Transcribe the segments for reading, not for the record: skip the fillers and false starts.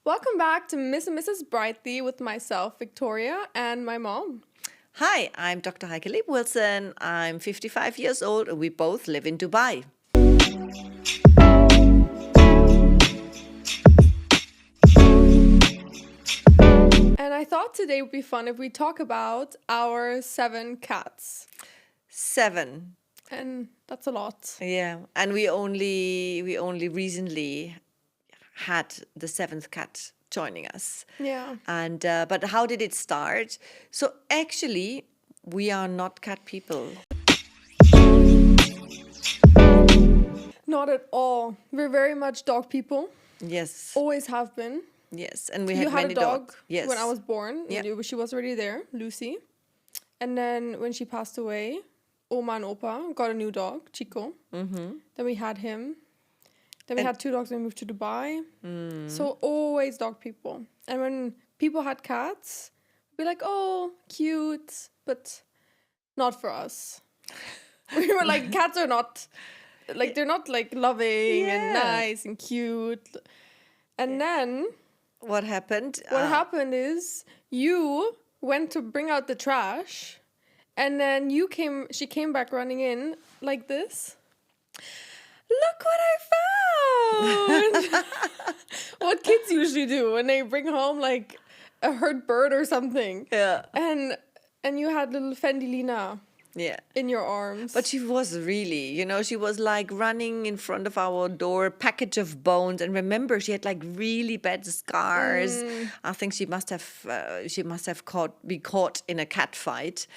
Welcome back to Miss and Mrs. Brightly with myself, Victoria, and my mom. Hi, I'm Dr. Heike Lieb-Wilson. I'm 55 years old and we both live in Dubai. And I thought today would be fun if we talk about our 7 cats. 7. And that's a lot. Yeah, and we only recently had the 7th cat joining us. Yeah. And but how did it start? So actually, we are not cat people. Not at all. We're very much dog people. Yes. Always have been. Yes, and we You had had many a dog dogs. Yes. when I was born. Yeah. She was already there, Lucy. And then when she passed away, Oma and Opa got a new dog, Chico. Mm-hmm. Then we had him. Then we had 2 dogs when we moved to Dubai. Mm. So always dog people. And when people had cats, we'd be like, oh, cute. But not for us. We were like, cats are not, like, they're not like loving and nice and cute. And then What happened? what happened is you went to bring out the trash. And then she came back running in like this. Look what I found! What kids usually do when they bring home like a hurt bird or something. Yeah. And you had little Fendilina Yeah. in your arms. But she was really, she was like running in front of our door, package of bones. And remember, she had like really bad scars. I think she must have been caught in a cat fight.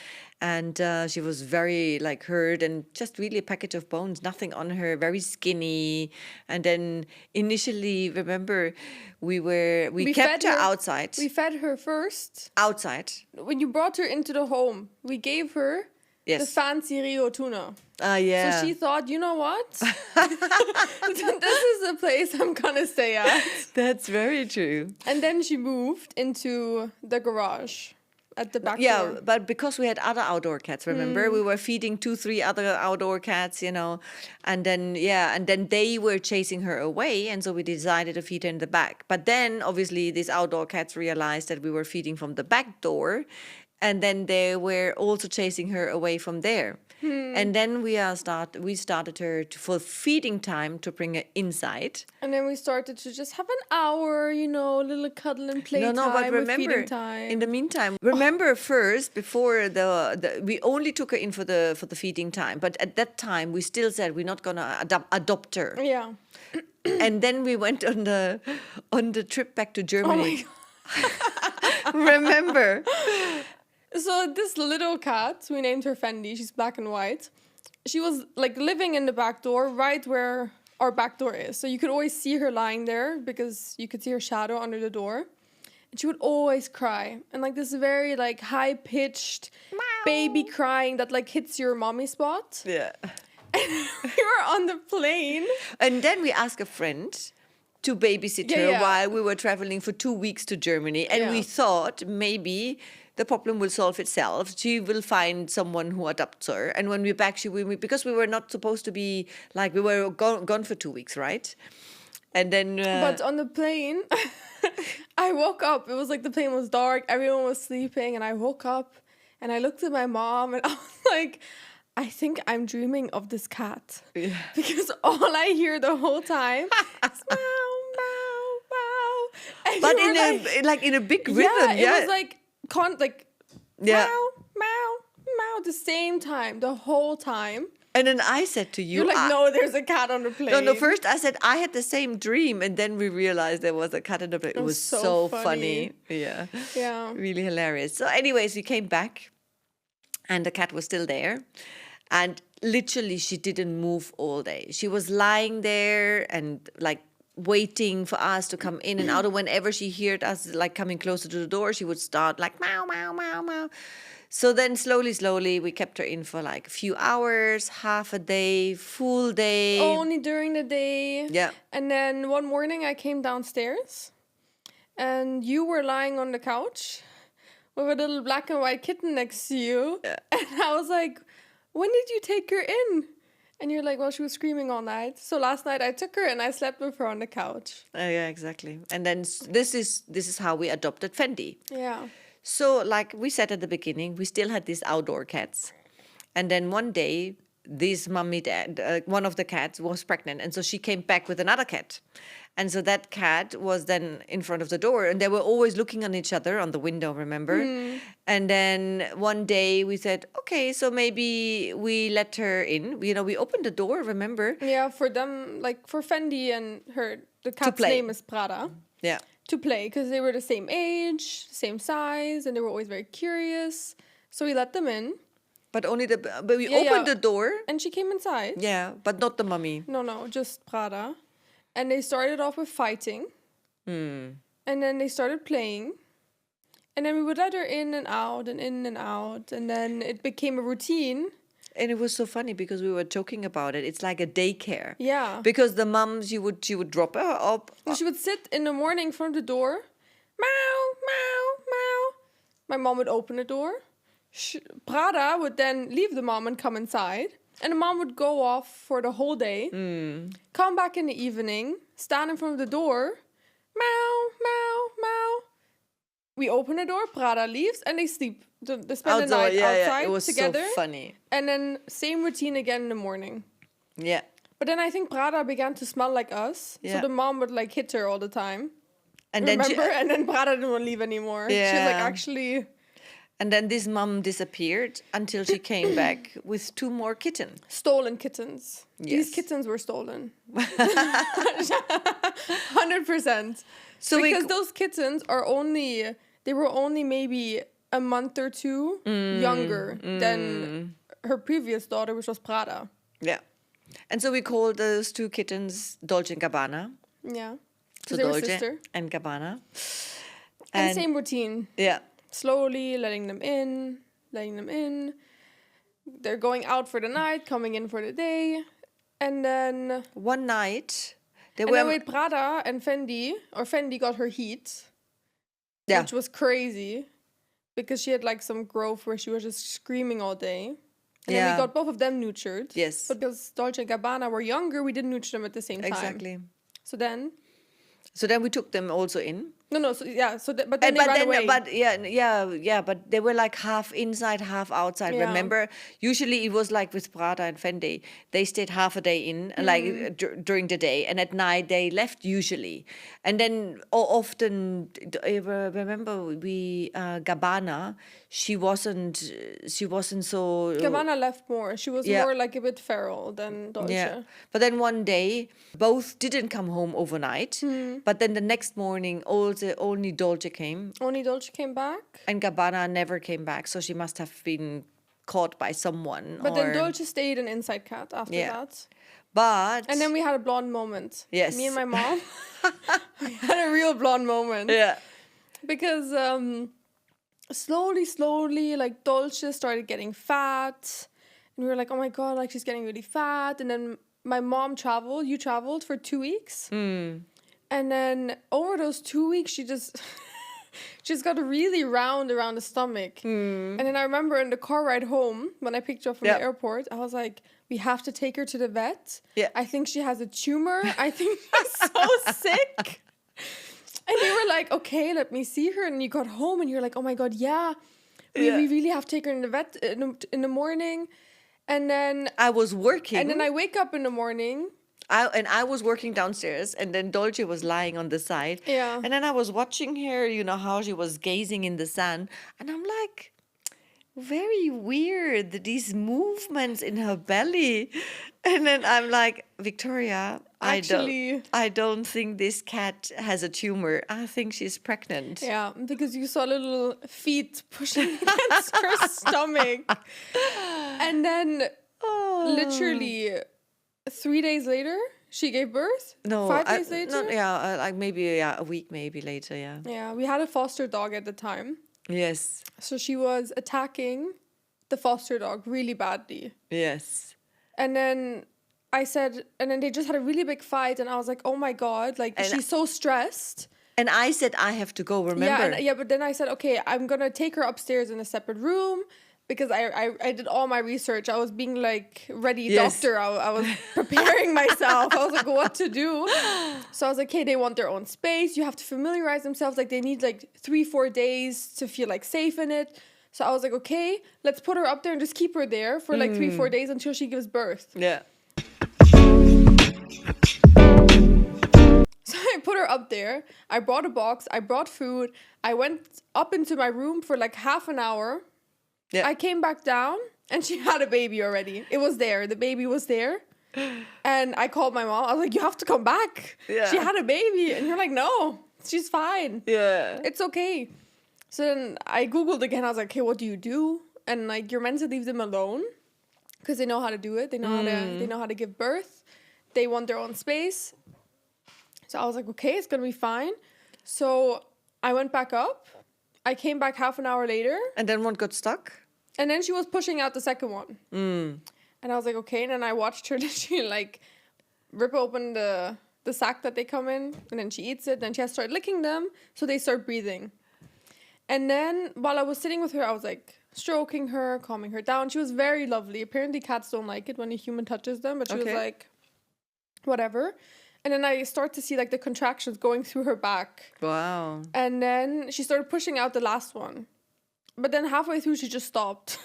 And she was very like hurt and just really a package of bones, nothing on her, very skinny. And then initially, remember, we kept her outside. We fed her first. Outside. When you brought her into the home, we gave her the fancy Rio tuna. Yeah. So she thought, you know what? This is the place I'm gonna stay at. That's very true. And then she moved into the garage at the back Yeah, door. but because we had other outdoor cats, remember? We were feeding 2-3 other outdoor cats, and then they were chasing her away, and so we decided to feed her in the back. But then, obviously, these outdoor cats realized that we were feeding from the back door, and then they were also chasing her away from there. And then we started her for feeding time to bring her inside. And then we started to just have an hour, little cuddle and play No, but time with remember, feeding time. in the meantime, first before we only took her in for the feeding time. But at that time, we still said we're not gonna adopt her. Yeah. And then we went on the trip back to Oh Germany. my God. Remember? So this little cat, we named her Fendi. She's black and white. She was like living in the back door, right where our back door is. So you could always see her lying there because you could see her shadow under the door. And she would always cry. And like this very like high-pitched baby crying that like hits your mommy spot. Yeah. And we were on the plane. And then we asked a friend to babysit her Yeah. while we were traveling for 2 weeks to Germany. And we thought maybe the problem will solve itself. She will find someone who adopts her. And when we're back, because we were not supposed to be, like, we were gone for 2 weeks, right? And then... But on the plane, I woke up. It was like the plane was dark. Everyone was sleeping. And I woke up and I looked at my mom and I was like, I think I'm dreaming of this cat. Yeah. Because all I hear the whole time is meow, meow, meow. And But you were in a big rhythm, it was like, Yeah. meow, meow, meow, the same time, the whole time. And then I said to you... You're like, no, there's a cat on the plane. No, first I said I had the same dream, and then we realized there was a cat in the plane. It was so funny. Yeah. Yeah. Really hilarious. So anyways, we came back, and the cat was still there. And literally, she didn't move all day. She was lying there and like waiting for us to come in and out. And whenever she heard us like coming closer to the door, she would start like meow, meow, meow, meow. So then slowly, we kept her in for like a few hours, half a day, full day. Only during the day. Yeah. And then one morning I came downstairs and you were lying on the couch with a little black and white kitten next to you. Yeah. And I was like, when did you take her in? And you're like, well, she was screaming all night. So last night I took her and I slept with her on the couch. Yeah, exactly. And then this is how we adopted Fendi. Yeah. So, like we said at the beginning, we still had these outdoor cats. And then one day, this mummy dad, one of the cats was pregnant. And so she came back with another cat. And so that cat was then in front of the door. And they were always looking on each other on the window, remember? And then one day we said, okay, so maybe we let her in. You know, we opened the door, remember? Yeah, for them, like for Fendi and the cat's play. name is Prada. Yeah. To play, because they were the same age, same size, and they were always very curious. So we let them in. But we opened the door. And she came inside. Yeah, but not the mummy. No, just Prada. And they started off with fighting. And then they started playing. And then we would let her in and out and in and out. And then it became a routine. And it was so funny because we were joking about it. It's like a daycare. Yeah. Because the mom, she would drop her up. And she would sit in the morning in front of the door. Meow, meow, meow. My mom would open the door. Prada would then leave the mom and come inside. And the mom would go off for the whole day. Come back in the evening. Stand in front of the door. Meow, meow, meow. We open the door. Prada leaves and they sleep. They spend the night outside it was together. So funny. And then same routine again in the morning. Yeah. But then I think Prada began to smell like us. Yeah. So the mom would like hit her all the time. And Remember? then And then Prada didn't want to leave anymore. Yeah. She was like, actually... And then this mom disappeared until she came back with 2 more kittens. Stolen kittens. Yes. These kittens were stolen. 100%. So because those kittens are only... They were only maybe a month or 2 younger than her previous daughter, which was Prada. Yeah. And so we called those 2 kittens Dolce and Gabbana. Yeah. So They were Dolce sister. and Gabbana. And same routine. Yeah. Slowly letting them in. They're going out for the night, coming in for the day. And then... One night... Then Prada and Fendi, or Fendi got her heat. Yeah. Which was crazy. Because she had like some growth where she was just screaming all day. And then we got both of them neutered. Yes. But because Dolce and Gabbana were younger, we didn't neuter them at the same time. Exactly. So then we took them also in. No. So yeah. But then they ran away. But but they were like half inside, half outside. Yeah. Remember, usually it was like with Prada and Fendi. They stayed half a day in, like during the day, and at night they left usually. And then often, remember we Gabbana. She wasn't so. Gabbana left more. She was more like a bit feral than Dolce. Yeah. But then one day, both didn't come home overnight. But then the next morning, only Dolce came. Only Dolce came back. And Gabbana never came back. So she must have been caught by someone. But then Dolce stayed an inside cat after that. And then we had a blonde moment. Yes. Me and my mom. We had a real blonde moment. Yeah. Because slowly, like Dolce started getting fat. And we were like, oh my God, like she's getting really fat. And then my mom traveled. You traveled for 2 weeks. And then over those 2 weeks, she just got really round around the stomach. And then I remember in the car ride home, when I picked her up from the airport, I was like, we have to take her to the vet. Yeah. I think she has a tumor. I think she's so sick. And you were like, okay, let me see her. And you got home and you're like, oh my God, we really have to take her in the vet in the morning. And then I was working. And then I wake up in the morning. I was working downstairs, and then Dolce was lying on the side. Yeah. And then I was watching her, you know, how she was gazing in the sun. And I'm like, very weird, these movements in her belly. And then I'm like, Victoria, I don't think this cat has a tumor. I think she's pregnant. Yeah, because you saw little feet pushing against her stomach. And then literally 3 days later, she gave birth? No. 5 days later? Like maybe a week maybe later, yeah. Yeah, we had a foster dog at the time. Yes. So she was attacking the foster dog really badly. Yes. And then they just had a really big fight, and I was like, oh my God, like she's so stressed. And I said, I have to go, remember? But then I said, okay, I'm going to take her upstairs in a separate room. because I did all my research. I was being like ready Yes. doctor. I was preparing myself. I was like, what to do? So I was like, okay, they want their own space. You have to familiarize themselves. Like they need like 3-4 days to feel like safe in it. So I was like, okay, let's put her up there and just keep her there for like 3-4 days until she gives birth. Yeah. So I put her up there. I brought a box. I brought food. I went up into my room for like half an hour. Yeah. I came back down and she had a baby already. It was there. The baby was there. And I called my mom. I was like, you have to come back. Yeah. She had a baby. And you're like, no, she's fine. Yeah. It's okay. So then I Googled again. I was like, okay, what do you do? And like, you're meant to leave them alone because they know how to do it. They know how to give birth. They want their own space. So I was like, okay, it's going to be fine. So I went back up. I came back half an hour later. And then one got stuck? And then she was pushing out the second one. And I was like, okay. And then I watched her literally like rip open the sack that they come in. And then she eats it. Then she has to start licking them. So they start breathing. And then while I was sitting with her, I was like stroking her, calming her down. She was very lovely. Apparently cats don't like it when a human touches them. But she was like, whatever. And then I start to see like the contractions going through her back. Wow. And then she started pushing out the last one. But then halfway through, she just stopped.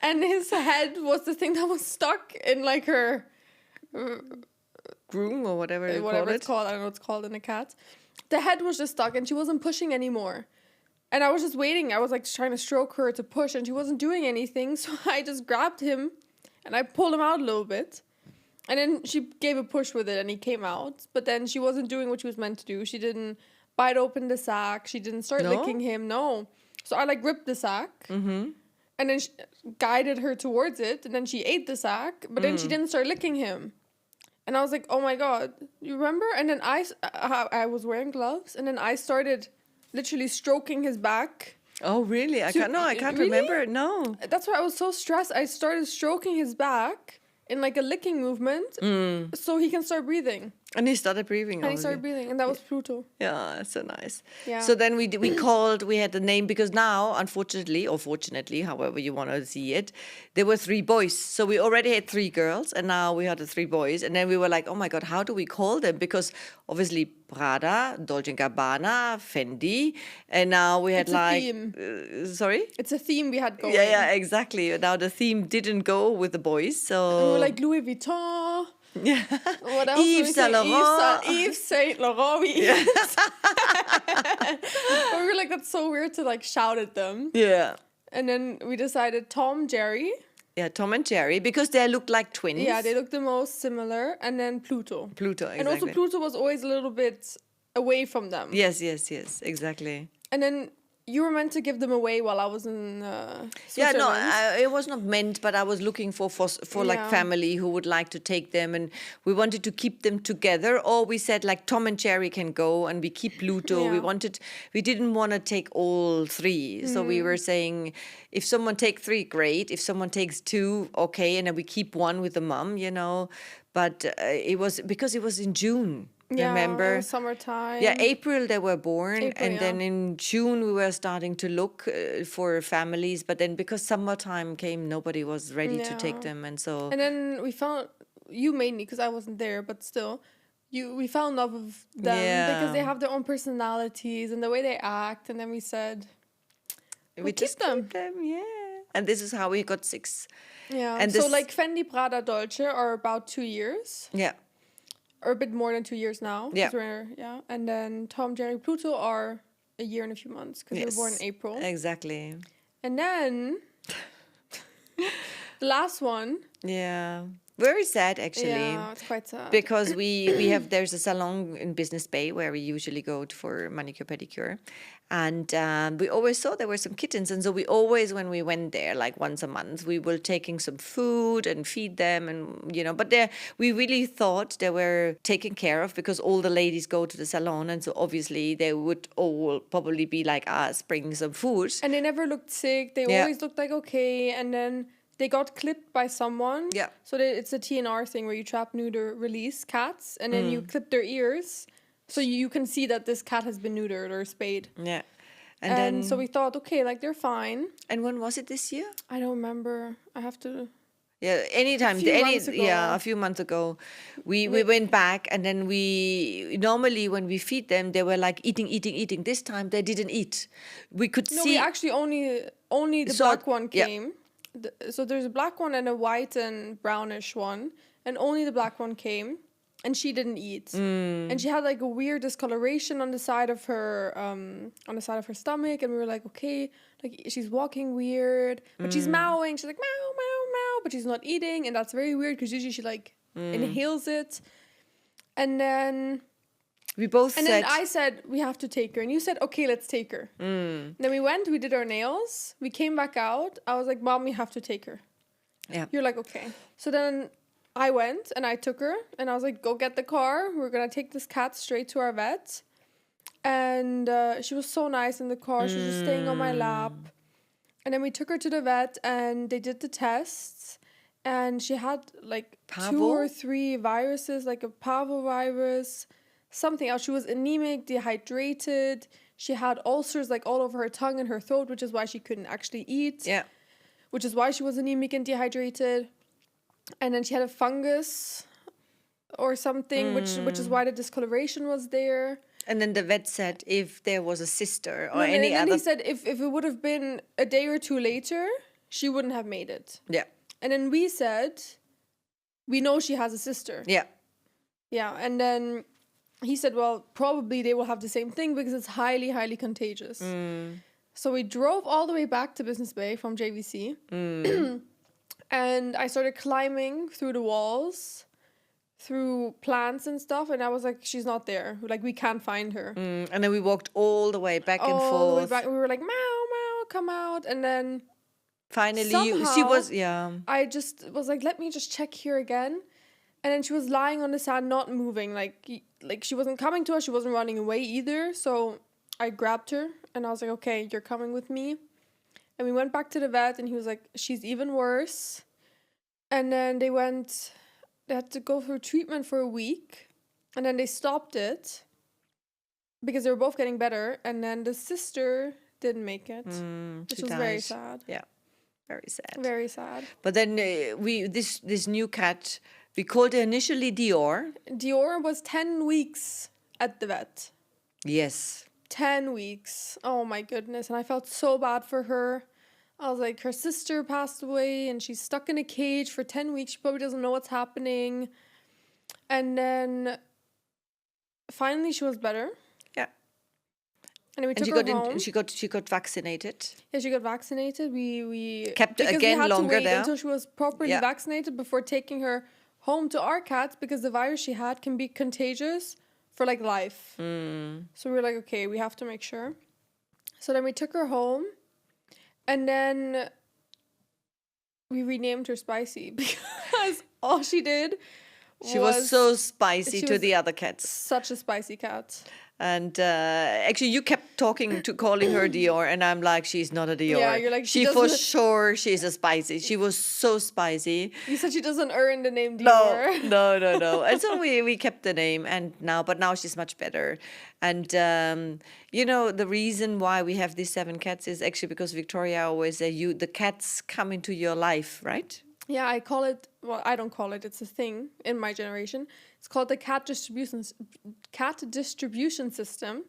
And his head was the thing that was stuck in like her... Groom or whatever you call whatever it. it's called. I don't know what it's called in a cat. The head was just stuck and she wasn't pushing anymore. And I was just waiting. I was like trying to stroke her to push and she wasn't doing anything. So I just grabbed him and I pulled him out a little bit. And then she gave a push with it and he came out. But then she wasn't doing what she was meant to do. She didn't bite open the sack. She didn't start licking him. No. So I like ripped the sack. And then guided her towards it. And then she ate the sack. But then she didn't start licking him. And I was like, oh my God. You remember? And then I was wearing gloves. And then I started literally stroking his back. Oh, really? I can't Really? remember. No. That's why I was so stressed. I started stroking his back in like a licking movement so he can start breathing. And he started breathing. And he started breathing, and that was Pluto. Yeah, so nice. Yeah. So then we called, we had the name, because now, unfortunately, or fortunately, however you want to see it, there were 3 boys. So we already had 3 girls, and now we had the 3 boys. And then we were like, oh my God, how do we call them? Because obviously Prada, Dolce & Gabbana, Fendi, and now we had It's a theme. Sorry? It's a theme we had going. Yeah, exactly. Now the theme didn't go with the boys, so... And we were like Louis Vuitton. Yeah. What else? Yves Saint Laurent. Yves Saint Laurent. But we were like, that's so weird to like shout at them. Yeah. And then we decided Tom, Jerry. Yeah, Tom and Jerry, because they looked like twins. Yeah, they looked the most similar. And then Pluto. Pluto, exactly. And also Pluto was always a little bit away from them. Yes, exactly. And then you were meant to give them away while I was in Yeah, no, Switzerland. it was not meant, but I was looking for like family who would like to take them, and we wanted to keep them together. Or we said like Tom and Jerry can go, and we keep Pluto. Yeah. We didn't want to take all 3, so we were saying if someone take 3, great. If someone takes 2, okay, and then we keep one with the mom, you know. But it was because it was in June. Yeah, Remember? it was summertime. Yeah, April they were born, April, and then in June we were starting to look for families. But then because summertime came, nobody was ready to take them, and so. And then we found you mainly because I wasn't there, but still, we found love of them because they have their own personalities and the way they act. And then we said, we keep them. Yeah. And this is how we got 6. Yeah. And so this- like Fendi, Prada, Dolce are about 2 years. Yeah. Or a bit more than 2 years now. 'Cause Yeah. Yeah. And then Tom, Jerry, Pluto are a year and a few months because they were born in April. Exactly. And then the last one. Yeah. Very sad, actually. Yeah, it's quite sad. Because there's a salon in Business Bay where we usually go for manicure, pedicure. And we always saw there were some kittens. And so we always, when we went there, like once a month, we were taking some food and feed them. And, you know, but we really thought they were taken care of because all the ladies go to the salon. And so obviously they would all probably be like us, bringing some food. And they never looked sick. They always looked like okay. And then they got clipped by someone. Yeah. So it's a TNR thing where you trap, neuter, release cats. And then you clip their ears. So you can see that this cat has been neutered or spayed. Yeah. And then, so we thought, okay, like they're fine. and when was it this year? I don't remember. I have to. Yeah, anytime, few months ago. yeah, a few months ago, we went back, and then we normally when we feed them, they were like eating. This time they didn't eat. We could No, see. we actually only the saw- black one yeah. came. So there's a black one and a white and brownish one, and only the black one came, and she didn't eat. And she had like a weird discoloration on the side of her stomach, and we were like, okay, like she's walking weird, but she's meowing. She's like meow meow meow, but she's not eating, and that's very weird because usually she like inhales it. And then we both and said, then I said, we have to take her. And you said, okay, let's take her. Then we went, we did our nails. We came back out. I was like, Mom, we have to take her. yeah, You're like, okay. So then I went and I took her. And I was like, go get the car. We're going to take this cat straight to our vet. And she was so nice in the car. She was just staying on my lap. And then we took her to the vet and they did the tests. And she had like 2 or 3 viruses, like a parvovirus, something else. She was anemic, dehydrated. She had ulcers like all over her tongue and her throat, which is why she couldn't actually eat. yeah, Which is why she was anemic and dehydrated. And then she had a fungus or something, which is why the discoloration was there. and then the vet said if there was a sister or And any then other, he said if it would have been a day or 2 later, she wouldn't have made it. yeah, And then we said, we know she has a sister. yeah, Yeah, and then he said, well, probably they will have the same thing because it's highly, highly contagious. So we drove all the way back to Business Bay from JVC. And I started climbing through the walls, through plants and stuff. And I was like, she's not there. Like, we can't find her. and then we walked all the way back and All the way forth. back. We were like, meow, meow, come out. And then Finally, she somehow- was, yeah, I just was like, let me just check here again. And then she was lying on the sand, not moving. Like she wasn't coming to us. She wasn't running away either. So I grabbed her and I was like, okay, you're coming with me. And we went back to the vet and he was like, she's even worse. And then they had to go through treatment for a week. And then they stopped it because they were both getting better. And then the sister didn't make it, which she was very died. sad. Yeah, very sad. Very sad. But then this new cat, we called her initially Dior. Dior was 10 weeks at the vet. Yes. 10 weeks. Oh my goodness. And I felt so bad for her. I was like, her sister passed away and she's stuck in a cage for 10 weeks. She probably doesn't know what's happening. And then finally she was better. Yeah. And then we And took she her got home. she got vaccinated. Yeah, she got vaccinated. We Kept because again we had longer to wait there. until she was properly Yeah. vaccinated before taking her home to our cats because the virus she had can be contagious for like life. So we were like, okay, we have to make sure. So then we took her home, and then we renamed her Spicy because all she did She was so spicy she to was- the other cats. such a spicy cat. And actually, you kept calling her Dior, and I'm like, she's not a Dior. Yeah, you're like, she she for doesn't- sure she's a spicy. She was so spicy. You said she doesn't earn the name Dior. No. And so we kept the name, but now she's much better. And the reason why we have these 7 cats is actually because Victoria always said, the cats come into your life, right? Yeah, I call it. Well, I don't call it. It's a thing in my generation. It's called the cat distribution system,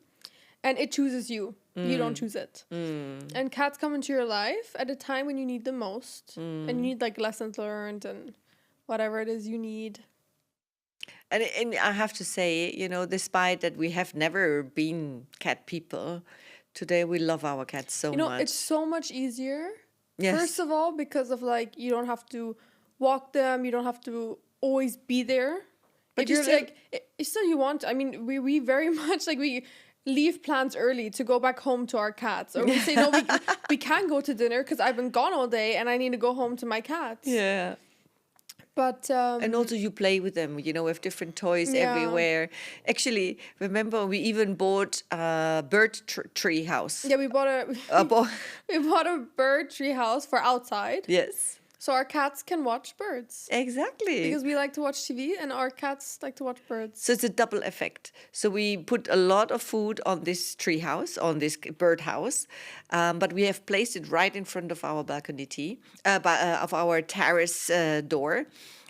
and it chooses you. You don't choose it. And cats come into your life at a time when you need them most, and you need like lessons learned and whatever it is you need. And I have to say, despite that we have never been cat people, today we love our cats so much. It's so much easier. Yes. First of all, because of like you don't have to walk them, you don't have to always be there. But If you you're still- like, if still you want. I mean, we very much like we leave plans early to go back home to our cats, or we say no, we can't go to dinner because I've been gone all day and I need to go home to my cats. Yeah. But And also you play with them, with different toys Yeah. everywhere. Actually, remember we even bought a bird tree house. yeah, we bought A bo- we bought a bird tree house for outside. yes. So our cats can watch birds. Exactly. Because we like to watch TV and our cats like to watch birds. So it's a double effect. So we put a lot of food on this tree house, on this bird house, but we have placed it right in front of our balcony of our terrace door.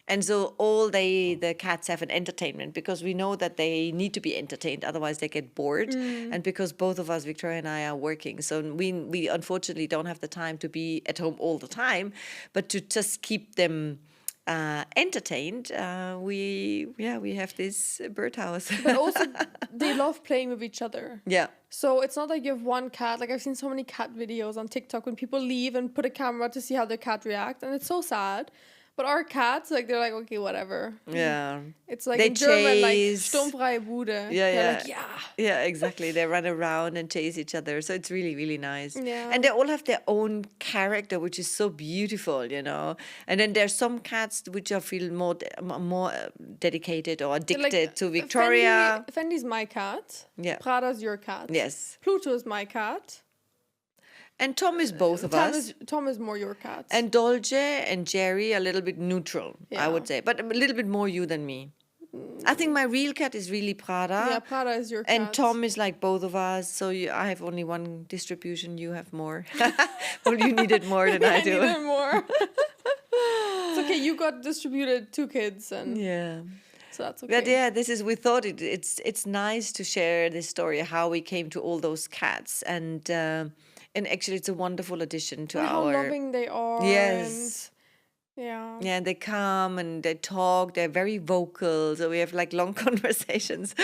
And so the cats have an entertainment because we know that they need to be entertained, otherwise they get bored. And because both of us, Victoria and I, are working, so we unfortunately don't have the time to be at home all the time, but to just keep them entertained, we have this birdhouse. But also, they love playing with each other. Yeah. So it's not like you have one cat. Like I've seen so many cat videos on TikTok when people leave and put a camera to see how their cat reacts, and it's so sad. But our cats, like, they're like, okay, whatever. Yeah. It's like they in German, like, chase. sturmfreie Bude. Yeah, They're yeah. like, yeah. Yeah, exactly. They run around and chase each other. So it's really, really nice. Yeah. And they all have their own character, which is so beautiful, you know. And then there's some cats which I feel more dedicated or addicted to Victoria. Fendi's my cat. Yeah. Prada's your cat. Yes. Pluto is my cat. And Tom is both of us. Tom is more your cat. And Dolce and Jerry are a little bit neutral, I would say. But a little bit more you than me. I think my real cat is really Prada. Yeah, Prada is your cat. And Tom is like both of us. So I have only one distribution. You have more. Well, you needed more than I do. I needed more. It's okay. You got distributed 2 kids. And yeah. So that's okay. But yeah, we thought it's nice to share this story, how we came to all those cats. And actually, it's a wonderful addition to and our... how loving they are. Yes. And yeah, and they come and they talk. They're very vocal. So we have like long conversations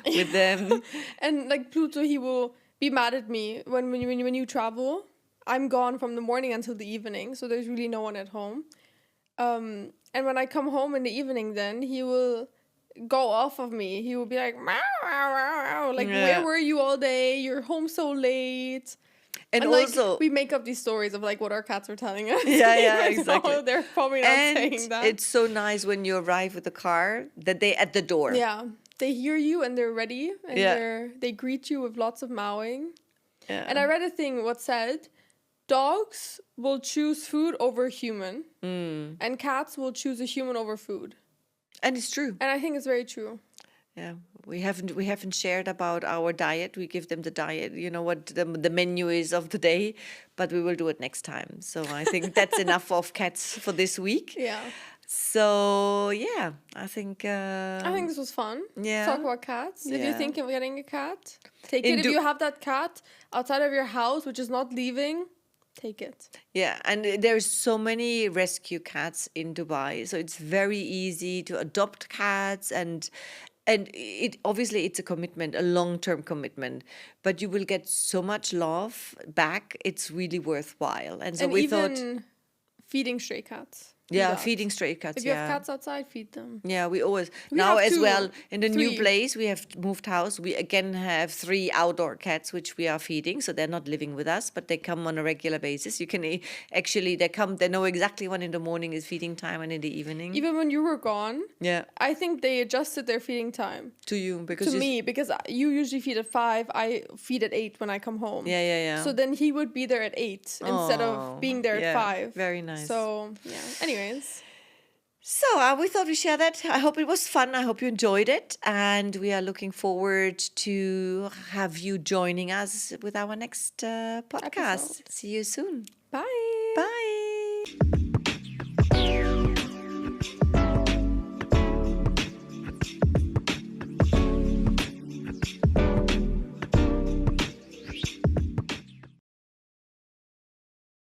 with them. And like Pluto, he will be mad at me when you travel. I'm gone from the morning until the evening. So there's really no one at home. And when I come home in the evening, then he will go off of me. He will be like, meow, meow, meow, meow. Like, where were you all day? You're home so late. And also, like, we make up these stories of like what our cats are telling us. Yeah, exactly. So they're probably not saying that. It's so nice when you arrive with the car that they at the door. Yeah, they hear you and they're ready, and they greet you with lots of mowing. Yeah. And I read a thing what said, dogs will choose food over human, and cats will choose a human over food. And it's true. And I think it's very true. Yeah, we haven't shared about our diet. We give them the diet, you know what the menu is of the day, but we will do it next time. So I think that's enough of cats for this week. Yeah. So yeah, I think this was fun. Yeah. Talk about cats. If you're thinking of getting a cat, take it. If you have that cat outside of your house which is not leaving, take it. Yeah, and there's so many rescue cats in Dubai, so it's very easy to adopt cats, and it obviously it's a commitment, a long-term commitment, but you will get so much love back. It's really worthwhile. And so we thought feeding stray cats. Yeah, feeding stray cats. If you have cats outside, feed them. Yeah, we always now as well in the new place we have moved house. We again have 3 outdoor cats which we are feeding, so they're not living with us, but they come on a regular basis. You can actually they know exactly when in the morning is feeding time and in the evening. Even when you were gone, yeah, I think they adjusted their feeding time to you because because you usually feed at 5. I feed at 8 when I come home. Yeah. So then he would be there at 8 instead of being there at 5. Very nice. So yeah. Anyways. So we thought we'd share that. I hope it was fun. I hope you enjoyed it. And we are looking forward to have you joining us with our next podcast. Episode. See you soon. Bye. Bye.